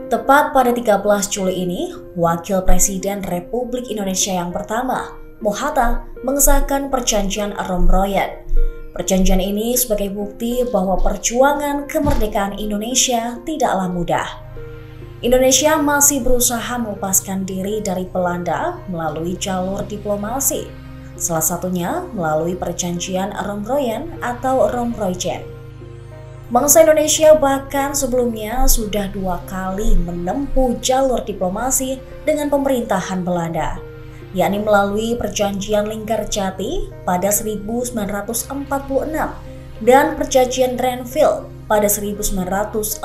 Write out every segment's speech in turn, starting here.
Tepat pada 13 Juli ini, Wakil Presiden Republik Indonesia yang pertama, Moh Hatta, mengesahkan Perjanjian Romroyen. Perjanjian ini sebagai bukti bahwa perjuangan kemerdekaan Indonesia tidaklah mudah. Indonesia masih berusaha melepaskan diri dari Belanda melalui jalur diplomasi, salah satunya melalui Perjanjian Romroyen atau Romroyen. Bangsa Indonesia bahkan sebelumnya sudah 2 kali menempuh jalur diplomasi dengan pemerintahan Belanda, yakni melalui Perjanjian Linggarjati pada 1946 dan Perjanjian Renville pada 1948.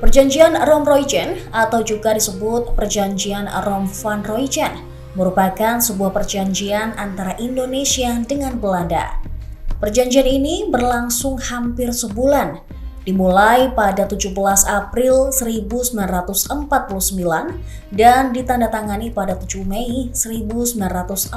Perjanjian Romroyen atau juga disebut Perjanjian Rom-van-Royen merupakan sebuah perjanjian antara Indonesia dengan Belanda. Perjanjian ini berlangsung hampir sebulan, dimulai pada 17 April 1949 dan ditandatangani pada 7 Mei 1949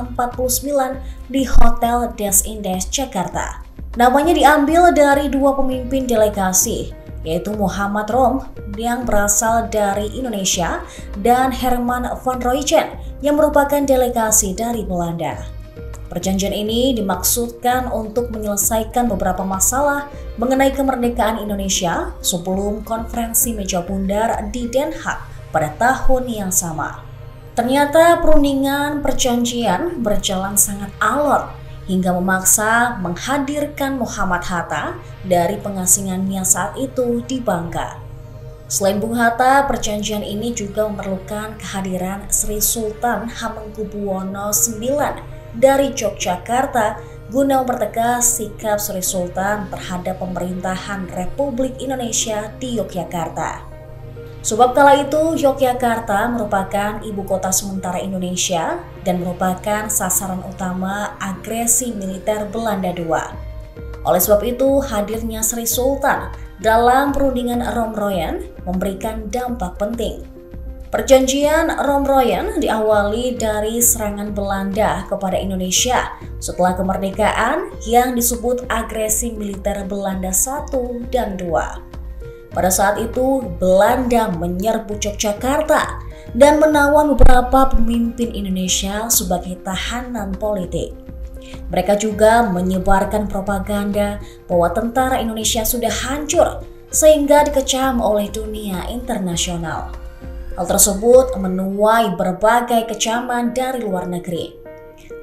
di Hotel Des Indes, Jakarta. Namanya diambil dari 2 pemimpin delegasi, yaitu Muhammad Rom yang berasal dari Indonesia dan Herman van Royen yang merupakan delegasi dari Belanda. Perjanjian ini dimaksudkan untuk menyelesaikan beberapa masalah mengenai kemerdekaan Indonesia sebelum konferensi meja bundar di Den Haag pada tahun yang sama. Ternyata perundingan perjanjian berjalan sangat alot hingga memaksa menghadirkan Muhammad Hatta dari pengasingannya saat itu di Bangka. Selain Bung Hatta, perjanjian ini juga memerlukan kehadiran Sri Sultan Hamengkubuwono IX dari Yogyakarta guna mempertegas sikap Sri Sultan terhadap pemerintahan Republik Indonesia di Yogyakarta. Sebab kala itu Yogyakarta merupakan ibu kota sementara Indonesia dan merupakan sasaran utama agresi militer Belanda II. Oleh sebab itu, hadirnya Sri Sultan dalam perundingan Romroyen memberikan dampak penting. Perjanjian Romroyen diawali dari serangan Belanda kepada Indonesia setelah kemerdekaan yang disebut agresi militer Belanda I dan II. Pada saat itu, Belanda menyerbu Yogyakarta dan menawan beberapa pemimpin Indonesia sebagai tahanan politik. Mereka juga menyebarkan propaganda bahwa tentara Indonesia sudah hancur sehingga dikecam oleh dunia internasional. Hal tersebut menuai berbagai kecaman dari luar negeri.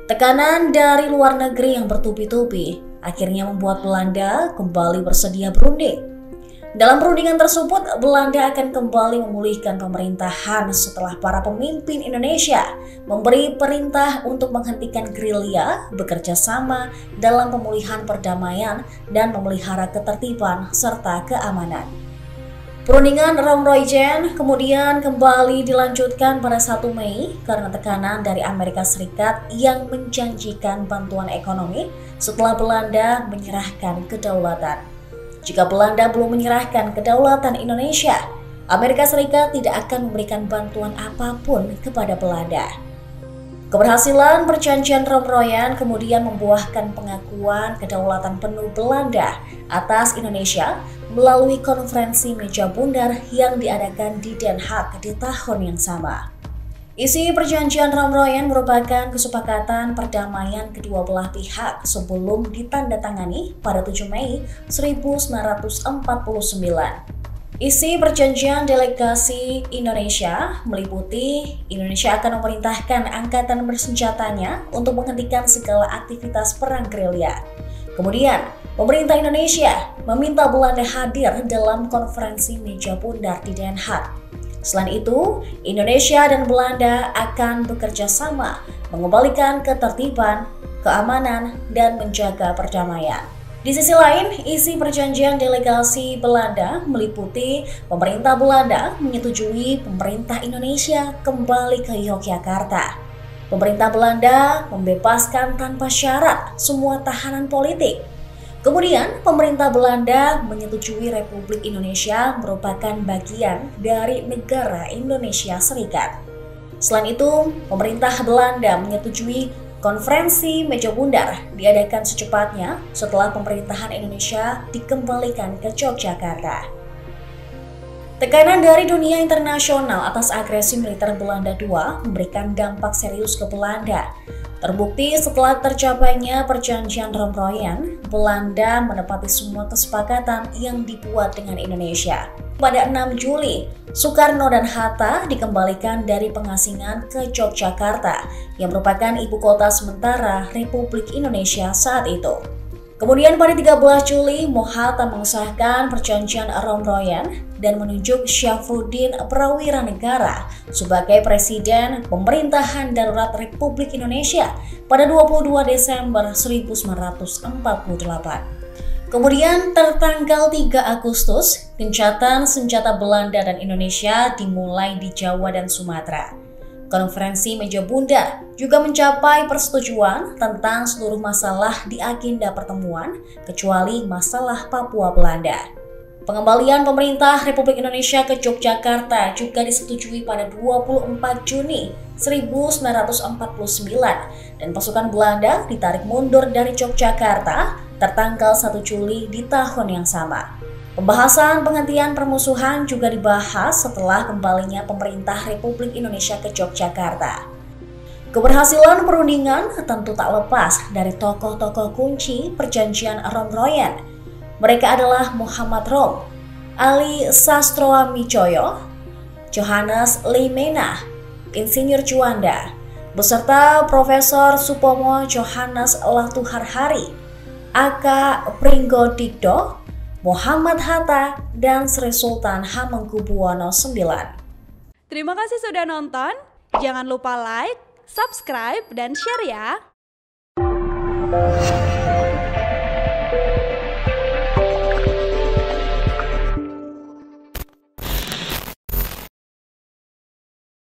Tekanan dari luar negeri yang bertubi-tubi akhirnya membuat Belanda kembali bersedia berunding. Dalam perundingan tersebut, Belanda akan kembali memulihkan pemerintahan setelah para pemimpin Indonesia memberi perintah untuk menghentikan gerilya, bekerja sama dalam pemulihan perdamaian dan memelihara ketertiban serta keamanan. Perundingan Romroyen kemudian kembali dilanjutkan pada 1 Mei karena tekanan dari Amerika Serikat yang menjanjikan bantuan ekonomi setelah Belanda menyerahkan kedaulatan. Jika Belanda belum menyerahkan kedaulatan Indonesia, Amerika Serikat tidak akan memberikan bantuan apapun kepada Belanda. Keberhasilan Perjanjian Romroyen kemudian membuahkan pengakuan kedaulatan penuh Belanda atas Indonesia melalui konferensi meja bundar yang diadakan di Den Haag di tahun yang sama. Isi Perjanjian Romroyen merupakan kesepakatan perdamaian kedua belah pihak sebelum ditandatangani pada 7 Mei 1949. Isi perjanjian delegasi Indonesia meliputi Indonesia akan memerintahkan angkatan bersenjatanya untuk menghentikan segala aktivitas perang gerilya. Kemudian, pemerintah Indonesia meminta Belanda hadir dalam konferensi meja bundar di Den Haag. Selain itu, Indonesia dan Belanda akan bekerja sama mengembalikan ketertiban, keamanan, dan menjaga perdamaian. Di sisi lain, isi perjanjian delegasi Belanda meliputi pemerintah Belanda menyetujui pemerintah Indonesia kembali ke Yogyakarta. Pemerintah Belanda membebaskan tanpa syarat semua tahanan politik. Kemudian, pemerintah Belanda menyetujui Republik Indonesia merupakan bagian dari negara Indonesia Serikat. Selain itu, pemerintah Belanda menyetujui konferensi meja bundar diadakan secepatnya setelah pemerintahan Indonesia dikembalikan ke Yogyakarta. Tekanan dari dunia internasional atas agresi militer Belanda II memberikan dampak serius ke Belanda. Terbukti setelah tercapainya perjanjian Romroyen, Belanda menepati semua kesepakatan yang dibuat dengan Indonesia. Pada 6 Juli, Soekarno dan Hatta dikembalikan dari pengasingan ke Yogyakarta, yang merupakan ibu kota sementara Republik Indonesia saat itu. Kemudian pada 13 Juli, Hatta mengesahkan perjanjian Romroyen dan menunjuk Syafruddin Prawiranegara sebagai Presiden Pemerintahan Darurat Republik Indonesia pada 22 Desember 1948. Kemudian tertanggal 3 Agustus, gencatan senjata Belanda dan Indonesia dimulai di Jawa dan Sumatera. Konferensi Meja Bundar juga mencapai persetujuan tentang seluruh masalah di agenda pertemuan, kecuali masalah Papua Belanda. Pengembalian pemerintah Republik Indonesia ke Yogyakarta juga disetujui pada 24 Juni 1949 dan pasukan Belanda ditarik mundur dari Yogyakarta tertanggal 1 Juli di tahun yang sama. Pembahasan penghentian permusuhan juga dibahas setelah kembalinya pemerintah Republik Indonesia ke Yogyakarta. Keberhasilan perundingan tentu tak lepas dari tokoh-tokoh kunci perjanjian Romroyen. Mereka adalah Muhammad Rom, Ali Sastroamidjojo, Johannes Leemena, Insinyur Juanda, beserta Profesor Supomo Johannes Latuharhari, Aka Pringgodikdo, Muhammad Hatta, dan Sri Sultan Hamengkubuwono IX. Terima kasih sudah nonton. Jangan lupa like, subscribe, dan share ya.